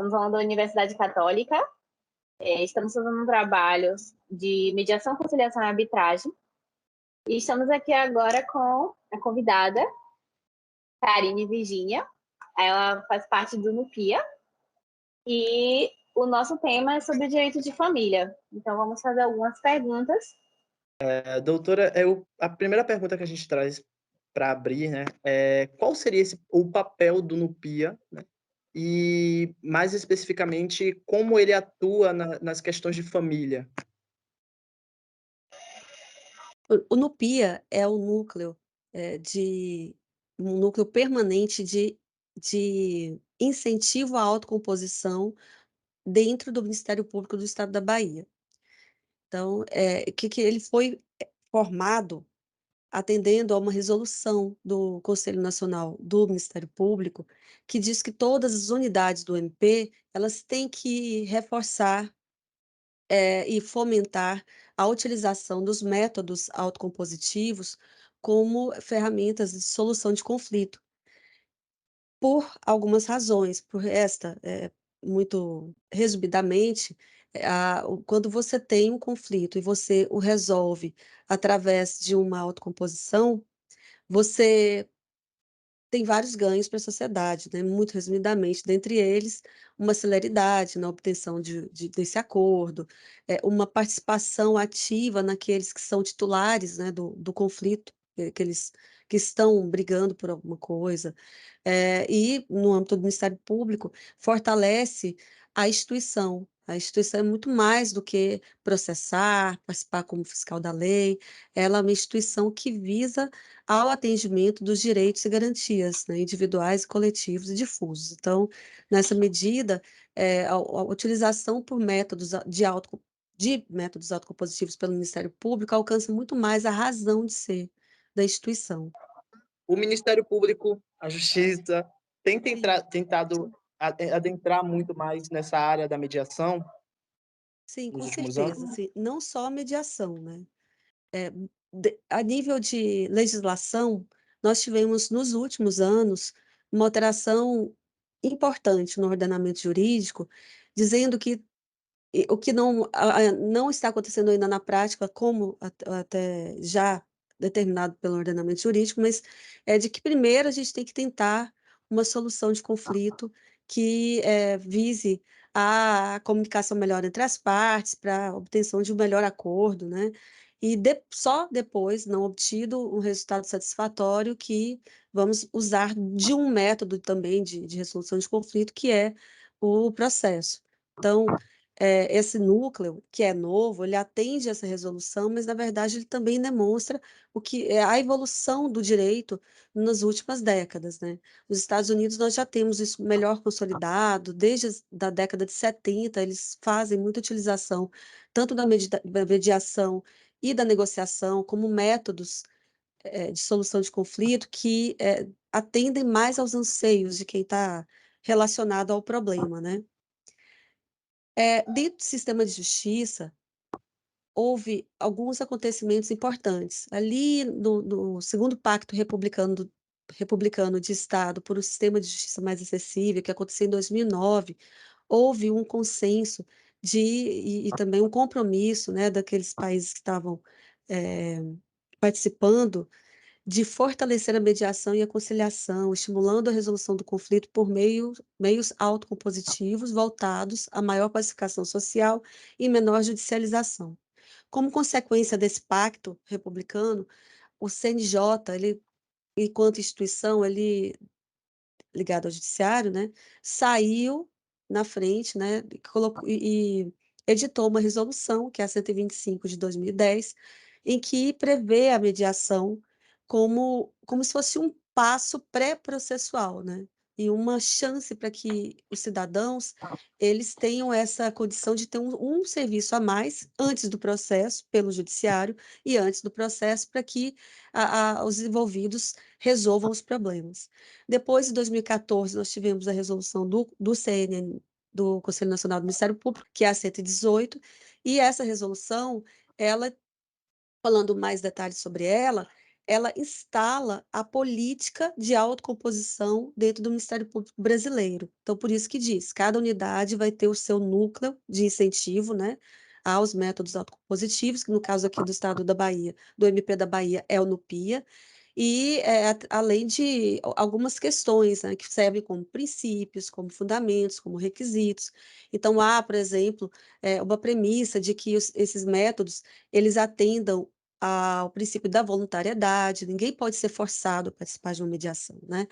somos uma da Universidade Católica, estamos fazendo um trabalho de mediação, conciliação e arbitragem, e estamos aqui agora com a convidada, Karine Virginia. Ela faz parte do NUPIA, e o nosso tema é sobre direito de família. Então, vamos fazer algumas perguntas. Doutora, a primeira pergunta que a gente traz para abrir, né, qual seria o papel do NUPIA, né, e mais especificamente como ele atua nas questões de família? O NUPIA é o núcleo, de um núcleo permanente de incentivo à autocomposição dentro do Ministério Público do Estado da Bahia. Então, que ele foi formado atendendo a uma resolução do Conselho Nacional do Ministério Público, que diz que todas as unidades do MP, elas têm que reforçar, e fomentar a utilização dos métodos autocompositivos como ferramentas de solução de conflito, por algumas razões. Muito resumidamente, quando você tem um conflito e você o resolve através de uma autocomposição, você tem vários ganhos para a sociedade, né, muito resumidamente, dentre eles, uma celeridade na obtenção desse acordo, uma participação ativa naqueles que são titulares, né, do conflito, aqueles que estão brigando por alguma coisa, e no âmbito do Ministério Público, fortalece a instituição. A instituição é muito mais do que processar, participar como fiscal da lei, ela é uma instituição que visa ao atendimento dos direitos e garantias, né, individuais, coletivos e difusos. Então, nessa medida, a utilização por de métodos autocompositivos pelo Ministério Público alcança muito mais a razão de ser da instituição. O Ministério Público, a Justiça, tentado adentrar muito mais nessa área da mediação Sim, nos com últimos certeza, anos? assim, não só a mediação, né. A nível de legislação, nós tivemos nos últimos anos uma alteração importante no ordenamento jurídico, dizendo que o que não está acontecendo ainda na prática, como até já determinado pelo ordenamento jurídico, mas é de que primeiro a gente tem que tentar uma solução de conflito que vise a comunicação melhor entre as partes, para a obtenção de um melhor acordo, né? E só depois, não obtido um resultado satisfatório, que vamos usar de um método também de resolução de conflito, que é o processo. Então, esse núcleo, que é novo, ele atende essa resolução, mas, na verdade, ele também demonstra o que é a evolução do direito nas últimas décadas, né. Nos Estados Unidos, nós já temos isso melhor consolidado, desde da década de 70, eles fazem muita utilização tanto da mediação e da negociação como métodos, de solução de conflito que, atendem mais aos anseios de quem está relacionado ao problema, né. Dentro do sistema de justiça, houve alguns acontecimentos importantes. Ali no segundo pacto republicano de Estado por um sistema de justiça mais acessível, que aconteceu em 2009, houve um consenso e também um compromisso, né, daqueles países que estavam, eh, participando, de fortalecer a mediação e a conciliação, estimulando a resolução do conflito por meios autocompositivos voltados à maior pacificação social e menor judicialização. Como consequência desse pacto republicano, o CNJ, ele, enquanto instituição, ele ligado ao judiciário, né, saiu na frente, né, e editou uma resolução, que é a 125 de 2010, em que prevê a mediação como se fosse um passo pré-processual, né, e uma chance para que os cidadãos, eles tenham essa condição de ter um serviço a mais antes do processo, pelo judiciário, e antes do processo, para que os envolvidos resolvam os problemas. Depois, em 2014, nós tivemos a resolução do CNN, do Conselho Nacional do Ministério Público, que é a 118, e essa resolução, ela, falando mais detalhes sobre ela, ela instala a política de autocomposição dentro do Ministério Público Brasileiro. Então, por isso que diz, cada unidade vai ter o seu núcleo de incentivo, né, aos métodos autocompositivos, que no caso aqui do Estado da Bahia, do MP da Bahia, é o NUPIA, e além de algumas questões, né, que servem como princípios, como fundamentos, como requisitos. Então, há, por exemplo, uma premissa de que esses métodos eles atendam ao princípio da voluntariedade, ninguém pode ser forçado a participar de uma mediação, né?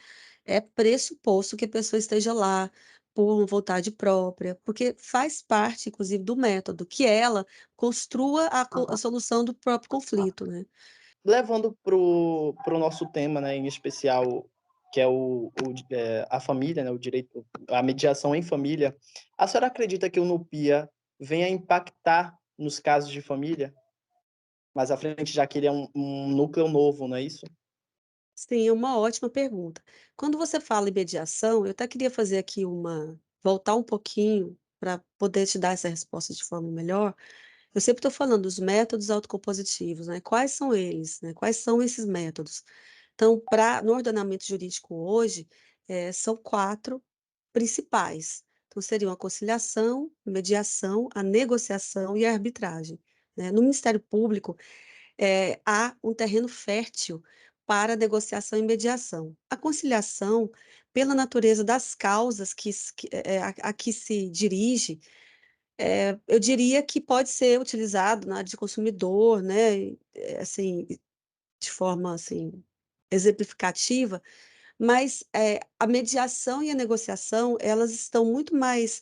É pressuposto que a pessoa esteja lá por vontade própria, porque faz parte, inclusive, do método, que ela construa a solução do próprio conflito, né? Levando para o nosso tema, né, em especial, que é a família, né, o direito, a mediação em família, a senhora acredita que o NUPIA venha impactar nos casos de família? Mais à frente, já que ele é um núcleo novo, não é isso? Sim, é uma ótima pergunta. Quando você fala em mediação, eu até queria fazer aqui voltar um pouquinho para poder te dar essa resposta de forma melhor. Eu sempre estou falando dos métodos autocompositivos, né? Quais são eles, né? Quais são esses métodos? Então, no ordenamento jurídico hoje, são 4 principais. Então, seriam a conciliação, a mediação, a negociação e a arbitragem, né? No Ministério Público, há um terreno fértil para negociação e mediação. A conciliação, pela natureza das causas a que se dirige, eu diria que pode ser utilizado na área de consumidor, né, assim, de forma assim, exemplificativa, mas a mediação e a negociação, elas estão muito mais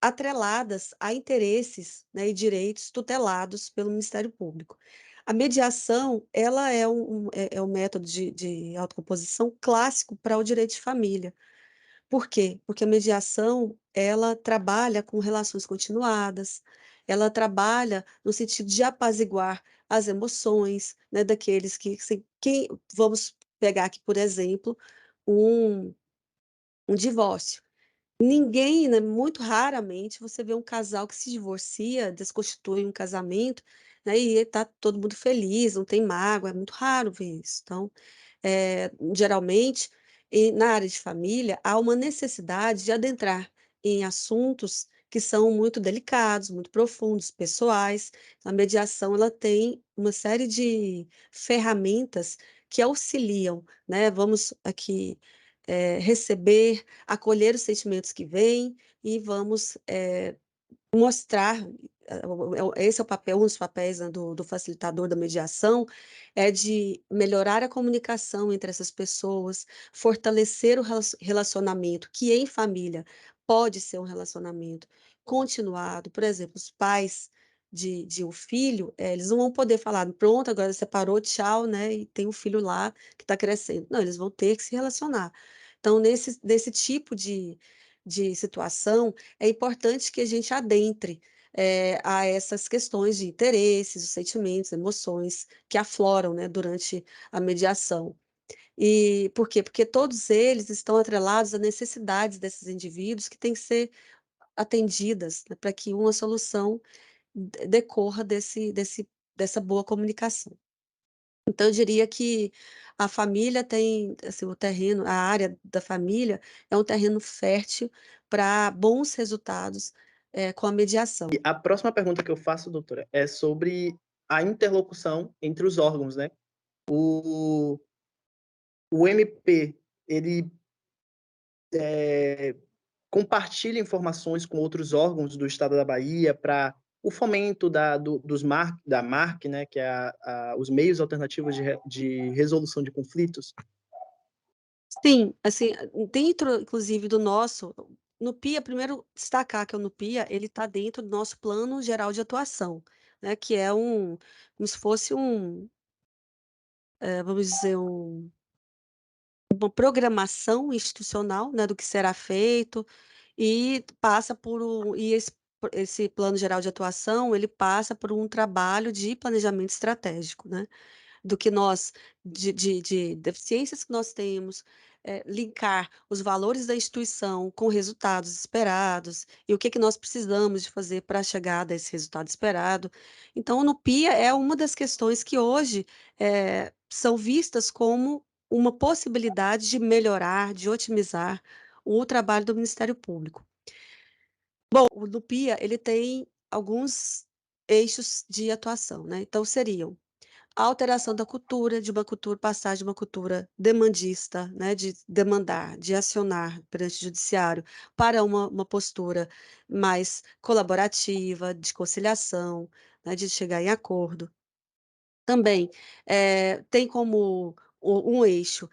atreladas a interesses, né, e direitos tutelados pelo Ministério Público. A mediação, ela é um método de autocomposição clássico para o direito de família. Por quê? Porque a mediação, ela trabalha com relações continuadas, ela trabalha no sentido de apaziguar as emoções, né, daqueles vamos pegar aqui, por exemplo, um, um divórcio. Ninguém, né, muito raramente você vê um casal que se divorcia, desconstitui um casamento, né, e está todo mundo feliz, não tem mágoa, é muito raro ver isso. Então, geralmente, na área de família, há uma necessidade de adentrar em assuntos que são muito delicados, muito profundos, pessoais. A mediação, ela tem uma série de ferramentas que auxiliam, né? Vamos aqui receber, acolher os sentimentos que vêm e vamos mostrar, esse é o papel, um dos papéis, né, do facilitador da mediação, é de melhorar a comunicação entre essas pessoas, fortalecer o relacionamento, que em família pode ser um relacionamento continuado. Por exemplo, os pais de um filho, eles não vão poder falar, pronto, agora separou, tchau, né, e tem um filho lá que está crescendo. Não, eles vão ter que se relacionar. Então, nesse tipo de situação, é importante que a gente adentre a essas questões de interesses, os sentimentos, emoções que afloram, né, durante a mediação. E por quê? Porque todos eles estão atrelados a necessidades desses indivíduos que têm que ser atendidas, né, para que uma solução decorra dessa boa comunicação. Então, eu diria que a família tem, assim, o terreno, a área da família é um terreno fértil para bons resultados, com a mediação. E a próxima pergunta que eu faço, doutora, é sobre a interlocução entre os órgãos, né? O, o MP, ele compartilha informações com outros órgãos do Estado da Bahia para o fomento da MARC, né, que é os meios alternativos de resolução de conflitos. Sim, assim, dentro, inclusive, do nosso no PIA, primeiro destacar que o NUPIA, ele está dentro do nosso Plano Geral de Atuação, né, que é como se fosse vamos dizer, uma programação institucional, né, do que será feito, e passa por esse Plano Geral de Atuação, ele passa por um trabalho de planejamento estratégico, né? Do que nós, de deficiências que nós temos, linkar os valores da instituição com resultados esperados e o que nós precisamos de fazer para chegar a esse resultado esperado. Então, no PIA é uma das questões que hoje são vistas como uma possibilidade de melhorar, de otimizar o trabalho do Ministério Público. Bom, o do PIA, ele tem alguns eixos de atuação, né? Então, seriam a alteração da cultura, de uma cultura, passar de uma cultura demandista, né, de demandar, de acionar perante o judiciário, para uma postura mais colaborativa, de conciliação, né, de chegar em acordo. Também tem como um eixo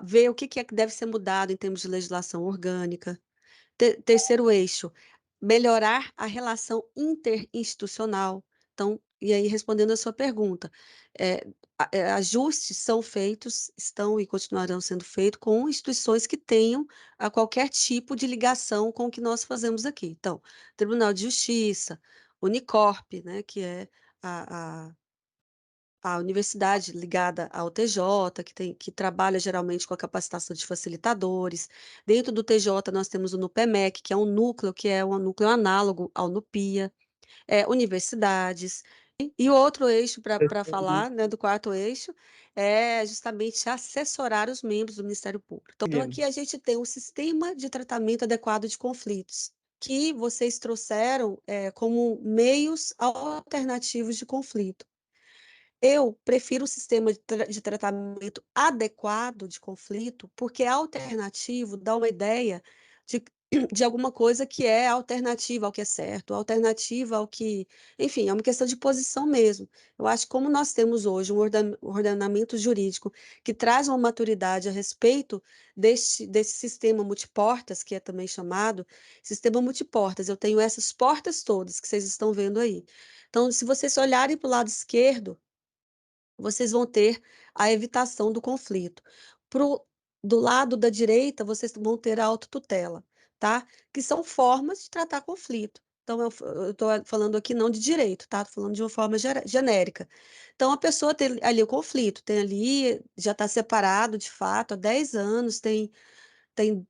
ver o que é que deve ser mudado em termos de legislação orgânica. Terceiro eixo, melhorar a relação interinstitucional. Então, e aí respondendo a sua pergunta, ajustes são feitos, estão e continuarão sendo feitos com instituições que tenham qualquer tipo de ligação com o que nós fazemos aqui. Então, Tribunal de Justiça, Unicorp, né, que é a universidade ligada ao TJ, que trabalha geralmente com a capacitação de facilitadores. Dentro do TJ, nós temos o NUPEMEC, que é um núcleo análogo ao NUPIA, universidades. E o outro eixo para falar, né, do quarto eixo, é justamente assessorar os membros do Ministério Público. Então, aqui a gente tem um sistema de tratamento adequado de conflitos, que vocês trouxeram como meios alternativos de conflito. Eu prefiro o sistema de tratamento adequado de conflito, porque alternativo dá uma ideia de, de alguma coisa que é alternativa ao que é certo, alternativa ao que. Enfim, é uma questão de posição mesmo. Eu acho que, como nós temos hoje um ordenamento jurídico que traz uma maturidade a respeito desse sistema multiportas, que é também chamado sistema multiportas, eu tenho essas portas todas que vocês estão vendo aí. Então, se vocês olharem para o lado esquerdo, vocês vão ter a evitação do conflito. Do lado da direita, vocês vão ter a autotutela, tá? Que são formas de tratar conflito. Então, eu estou falando aqui não de direito, tá? Estou falando de uma forma genérica. Então, a pessoa tem ali o conflito, tem ali, já está separado de fato há 10 anos, tem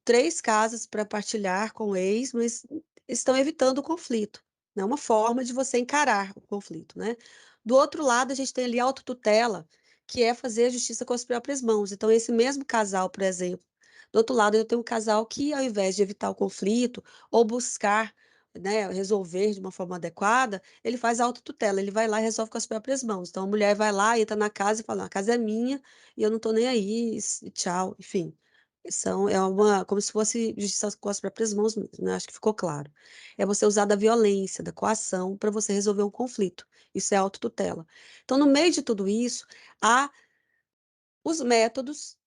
3 casas para partilhar com o ex, mas estão evitando o conflito. É né? Uma forma de você encarar o conflito, né? Do outro lado, a gente tem ali a autotutela, que é fazer a justiça com as próprias mãos. Então, esse mesmo casal, por exemplo, do outro lado, eu tenho um casal que, ao invés de evitar o conflito ou buscar, né, resolver de uma forma adequada, ele faz a autotutela, ele vai lá e resolve com as próprias mãos. Então, a mulher vai lá, entra na casa e fala: a casa é minha e eu não estou nem aí, e tchau, enfim. Como se fosse justiça com as próprias mãos mesmo, né? Acho que ficou claro. É você usar da violência, da coação, para você resolver um conflito. Isso é autotutela. Então, no meio de tudo isso, há os métodos,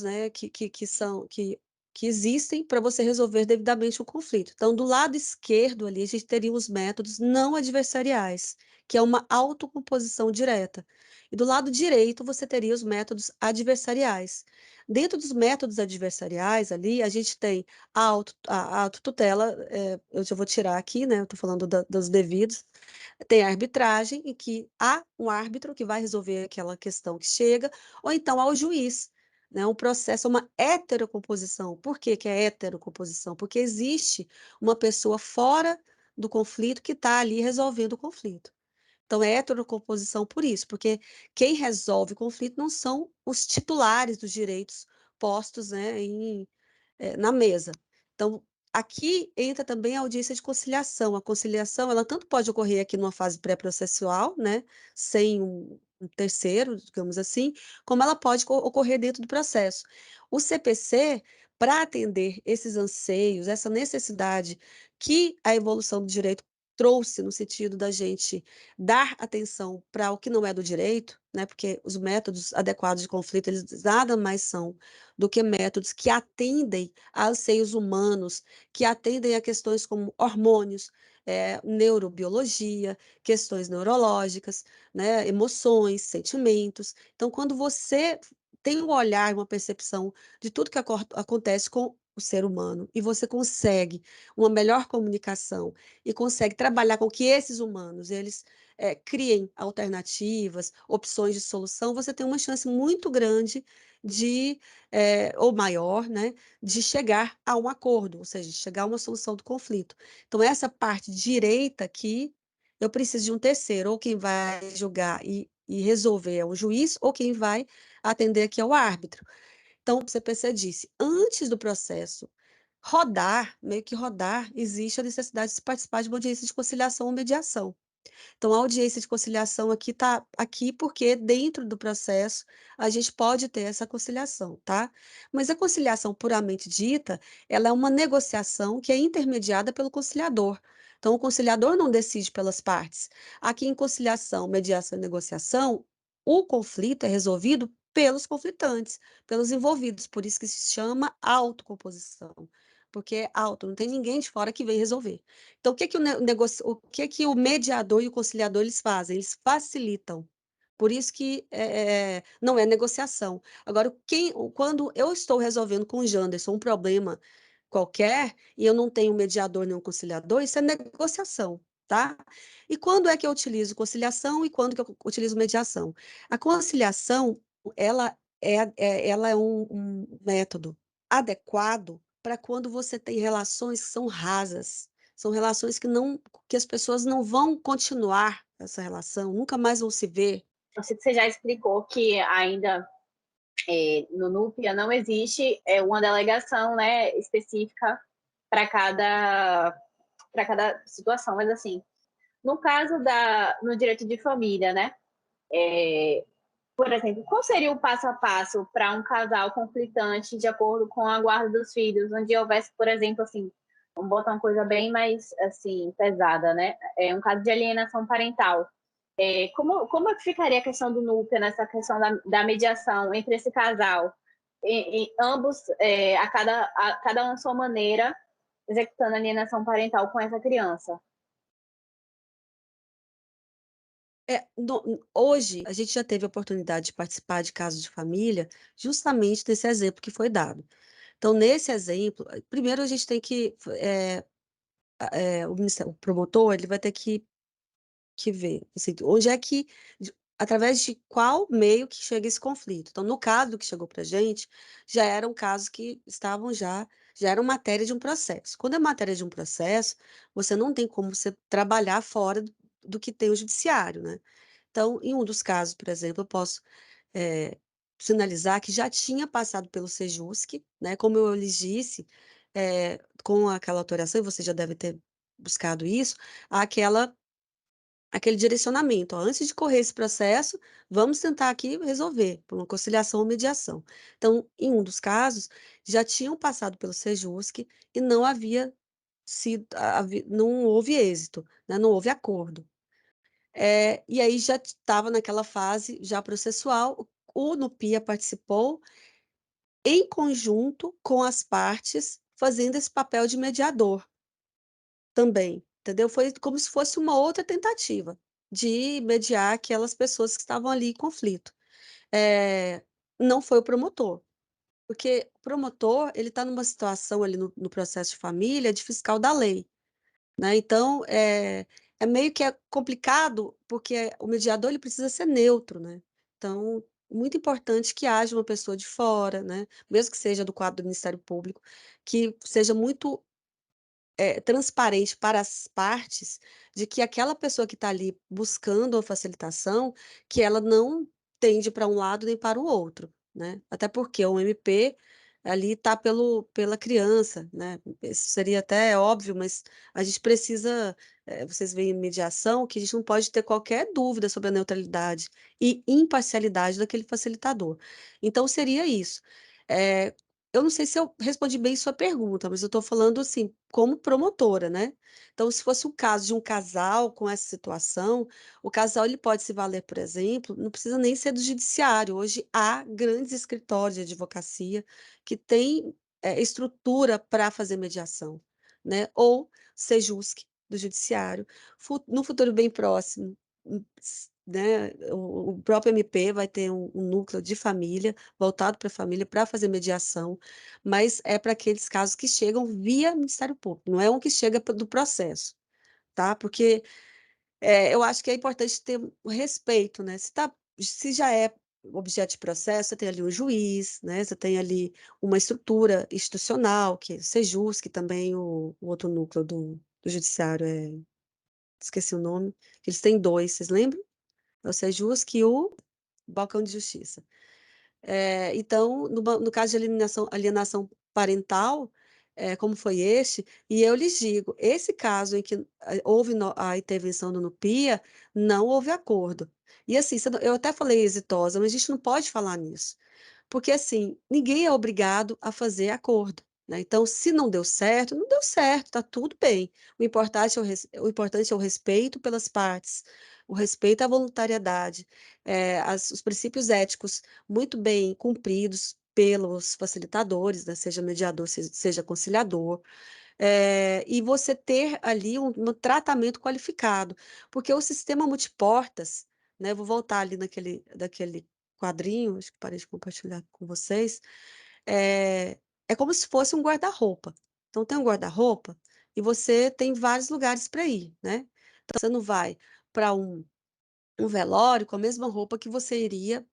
né, que existem para você resolver devidamente o conflito. Então, do lado esquerdo ali, a gente teria os métodos não adversariais, que é uma autocomposição direta. E do lado direito, você teria os métodos adversariais. Dentro dos métodos adversariais, ali, a gente tem a autotutela, eu já vou tirar aqui, né? Eu estou falando dos devidos, tem a arbitragem, em que há um árbitro que vai resolver aquela questão que chega, ou então há o juiz. Né? Um processo é uma heterocomposição. Por que que é heterocomposição? Porque existe uma pessoa fora do conflito que está ali resolvendo o conflito. Então, é heterocomposição por isso, porque quem resolve o conflito não são os titulares dos direitos postos, né, na mesa. Então, aqui entra também a audiência de conciliação. A conciliação, ela tanto pode ocorrer aqui numa fase pré-processual, né, sem um terceiro, digamos assim, como ela pode ocorrer dentro do processo. O CPC, para atender esses anseios, essa necessidade que a evolução do direito trouxe no sentido da gente dar atenção para o que não é do direito, né, porque os métodos adequados de conflito, eles nada mais são do que métodos que atendem a anseios humanos, que atendem a questões como hormônios, neurobiologia, questões neurológicas, né, emoções, sentimentos. Então, quando você tem um olhar, uma percepção de tudo que acontece com o ser humano e você consegue uma melhor comunicação e consegue trabalhar com que esses humanos eles criem alternativas, opções de solução, você tem uma chance muito grande de, ou maior, né, de chegar a um acordo, ou seja, de chegar a uma solução do conflito. Então, essa parte direita aqui, eu preciso de um terceiro, ou quem vai julgar e resolver é o juiz, ou quem vai atender aqui é o árbitro. Então, o CPC disse, antes do processo rodar, meio que rodar, existe a necessidade de se participar de uma audiência de conciliação ou mediação. Então, a audiência de conciliação aqui está aqui porque dentro do processo a gente pode ter essa conciliação, tá? Mas a conciliação puramente dita, ela é uma negociação que é intermediada pelo conciliador. Então, o conciliador não decide pelas partes. Aqui em conciliação, mediação e negociação, o conflito é resolvido pelos conflitantes, pelos envolvidos, por isso que se chama autocomposição, porque é auto, não tem ninguém de fora que vem resolver. Então, o que que o mediador e o conciliador eles fazem? Eles facilitam. Por isso que não é negociação. Agora, quando eu estou resolvendo com o Janderson um problema qualquer e eu não tenho mediador nem um conciliador, isso é negociação, tá? E quando é que eu utilizo conciliação e quando que eu utilizo mediação? A conciliação, ela é um método adequado para quando você tem relações que são rasas, são relações que as pessoas não vão continuar essa relação, nunca mais vão se ver. Eu sei que você já explicou que ainda no NUPIA não existe uma delegação, né, específica para cada situação, mas assim, no caso no direito de família, né, por exemplo, qual seria o passo a passo para um casal conflitante de acordo com a guarda dos filhos, onde houvesse, por exemplo, assim, vamos botar uma coisa bem mais assim pesada, né? Um caso de alienação parental. Como é que ficaria a questão do NUPIA nessa questão da mediação entre esse casal? Ambos, cada um à sua maneira, executando a alienação parental com essa criança. Hoje, a gente já teve a oportunidade de participar de casos de família, justamente desse exemplo que foi dado. Então, nesse exemplo, primeiro a gente tem que, o promotor, ele vai ter que ver, assim, onde é que, através de qual meio que chega esse conflito. Então, no caso que chegou para a gente, já eram casos que já eram matéria de um processo. Quando é matéria de um processo, você não tem como você trabalhar fora do que tem o judiciário, né? Então, em um dos casos, por exemplo, eu posso sinalizar que já tinha passado pelo Sejusc, né? Como eu lhes disse, com aquela autoração, e você já deve ter buscado isso, aquele direcionamento. Ó, antes de correr esse processo, vamos tentar aqui resolver, por uma conciliação ou mediação. Então, em um dos casos, já tinham passado pelo Sejusc e não havia não houve êxito, né? Não houve acordo. E aí já estava naquela fase já processual, o NUPIA participou em conjunto com as partes, fazendo esse papel de mediador também, entendeu? Foi como se fosse uma outra tentativa de mediar aquelas pessoas que estavam ali em conflito. Não foi o promotor, porque o promotor ele está numa situação ali no processo de família de fiscal da lei, né? Então, é meio que complicado, porque o mediador ele precisa ser neutro, né? Então, muito importante que haja uma pessoa de fora, né? Mesmo que seja do quadro do Ministério Público, que seja muito transparente para as partes de que aquela pessoa que está ali buscando a facilitação, que ela não tende para um lado nem para o outro, né? Até porque o MP ali está pela criança, né? Isso seria até óbvio, mas a gente precisa, vocês veem em mediação, que a gente não pode ter qualquer dúvida sobre a neutralidade e imparcialidade daquele facilitador. Então, seria isso. É, eu não sei se eu respondi bem sua pergunta, mas eu estou falando assim, como promotora, né? Então, se fosse o caso de um casal com essa situação, o casal ele pode se valer, por exemplo, não precisa nem ser do judiciário. Hoje há grandes escritórios de advocacia que têm estrutura para fazer mediação, né? Ou Sejusc do judiciário. No futuro bem próximo, né, o próprio MP vai ter um núcleo de família, voltado para a família, para fazer mediação, mas é para aqueles casos que chegam via Ministério Público, não é um que chega do processo, tá? Porque eu acho que é importante ter o respeito, né? Se já é objeto de processo, você tem ali um juiz, né? Você tem ali uma estrutura institucional, que é o Sejus, que também o outro núcleo do judiciário esqueci o nome, eles têm dois, vocês lembram? É o Sejus e o Balcão de Justiça. Então, no caso de alienação parental, como foi este, e eu lhes digo, esse caso em que houve a intervenção do NUPIA, não houve acordo. E assim, eu até falei exitosa, mas a gente não pode falar nisso. Porque, assim, ninguém é obrigado a fazer acordo, né? Então, se não deu certo, não deu certo, tá tudo bem. O importante é o respeito pelas partes, o respeito à voluntariedade, os princípios éticos muito bem cumpridos pelos facilitadores, né? Seja mediador, seja conciliador, e você ter ali um tratamento qualificado, porque o sistema multiportas, né? Vou voltar ali daquele quadrinho, acho que parei de compartilhar com vocês, é, é como se fosse um guarda-roupa. Então, tem um guarda-roupa e você tem vários lugares para ir, né? Então, você não vai para um velório com a mesma roupa que você iria,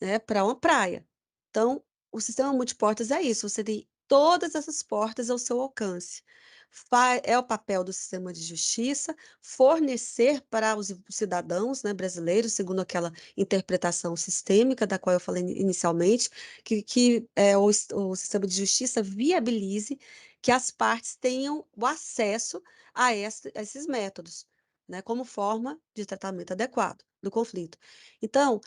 né, para uma praia. Então, o sistema multiportas é isso, você tem todas essas portas ao seu alcance. É o papel do sistema de justiça fornecer para os cidadãos, né, brasileiros, segundo aquela interpretação sistêmica da qual eu falei inicialmente, que o sistema de justiça viabilize que as partes tenham o acesso a esses métodos, né, como forma de tratamento adequado do conflito. Então,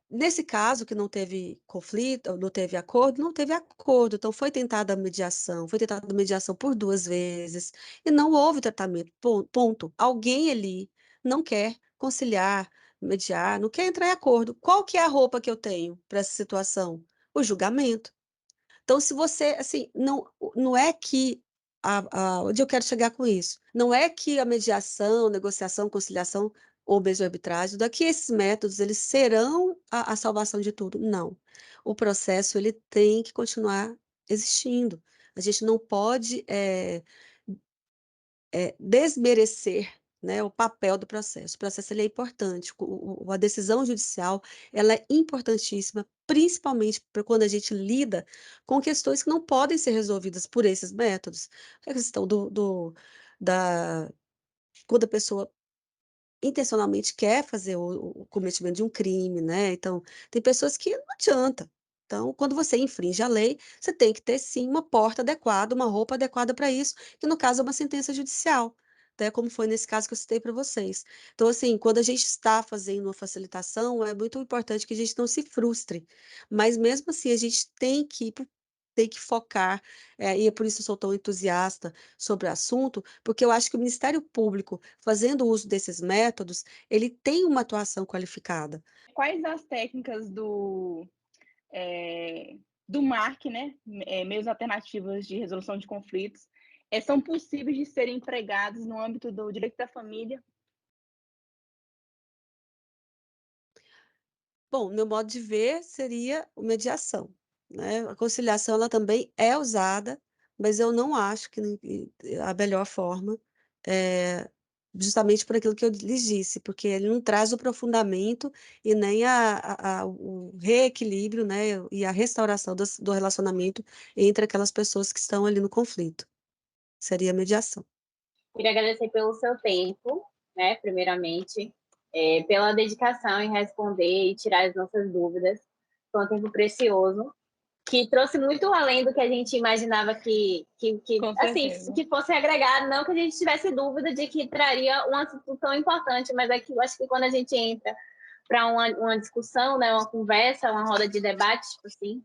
nesse caso que não teve conflito, não teve acordo, não teve acordo. Então, foi tentada a mediação por 2 vezes e não houve tratamento. Ponto. Alguém ali não quer conciliar, mediar, não quer entrar em acordo. Qual que é a roupa que eu tenho para essa situação? O julgamento. Então, se você, assim, não é que onde eu quero chegar com isso? Não é que a mediação, negociação, conciliação ou mesmo a arbitragem, daqui esses métodos, eles serão a salvação de tudo. Não. O processo, ele tem que continuar existindo. A gente não pode desmerecer, né, o papel do processo. O processo ele é importante. A decisão judicial ela é importantíssima, principalmente para quando a gente lida com questões que não podem ser resolvidas por esses métodos. A questão da quando a pessoa intencionalmente quer fazer o cometimento de um crime, né? Então, tem pessoas que não adianta. Então, quando você infringe a lei, você tem que ter sim uma porta adequada, uma roupa adequada para isso, que no caso é uma sentença judicial, né? Como foi nesse caso que eu citei para vocês. Então, assim, quando a gente está fazendo uma facilitação, é muito importante que a gente não se frustre, mas mesmo assim a gente tem que focar, e é por isso eu sou tão entusiasta sobre o assunto, porque eu acho que o Ministério Público, fazendo uso desses métodos, ele tem uma atuação qualificada. Quais as técnicas do MARC, né, meios alternativos de resolução de conflitos, são possíveis de serem empregados no âmbito do direito da família? Bom, meu modo de ver seria a mediação, né? A conciliação ela também é usada, mas eu não acho que a melhor forma é justamente por aquilo que eu lhes disse, porque ele não traz o aprofundamento e nem o reequilíbrio, né, e a restauração do relacionamento entre aquelas pessoas que estão ali no conflito. Seria a mediação. Queria agradecer pelo seu tempo, né, primeiramente, pela dedicação em responder e tirar as nossas dúvidas. Foi um tempo precioso, que trouxe muito além do que a gente imaginava que assim, que fosse agregado, não que a gente tivesse dúvida de que traria um assunto tão importante, mas eu acho que quando a gente entra para uma discussão, né, uma conversa, uma roda de debate, tipo assim,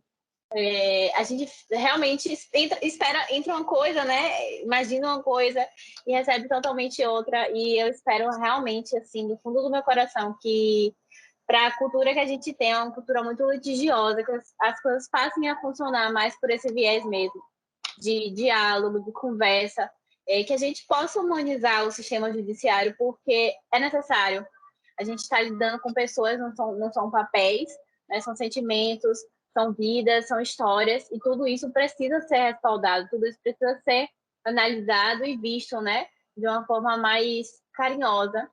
a gente realmente entra uma coisa, né? Imagina uma coisa e recebe totalmente outra. E eu espero realmente, assim, do fundo do meu coração, que para a cultura que a gente tem, é uma cultura muito litigiosa, que as coisas passem a funcionar mais por esse viés mesmo, de diálogo, de conversa, que a gente possa humanizar o sistema judiciário, porque é necessário. a gente está lidando com pessoas, não são papéis, né? São sentimentos, são vidas, são histórias, e tudo isso precisa ser respaldado, tudo isso precisa ser analisado e visto, né? De uma forma mais carinhosa.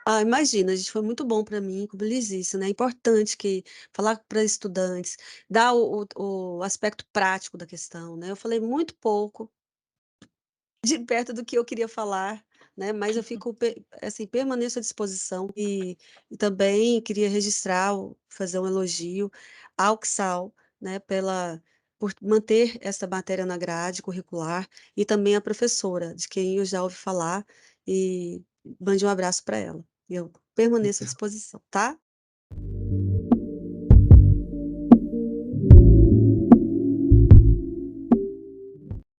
Ah, imagina, gente, foi muito bom para mim, como eles disse, né? É importante que falar para estudantes, dar o aspecto prático da questão, né? Eu falei muito pouco de perto do que eu queria falar, né? Mas eu fico assim, permaneço à disposição e também queria registrar, fazer um elogio ao CSAL, né? Por manter essa matéria na grade curricular e também a professora, de quem eu já ouvi falar, e mande um abraço para ela. Eu permaneço à disposição, tá?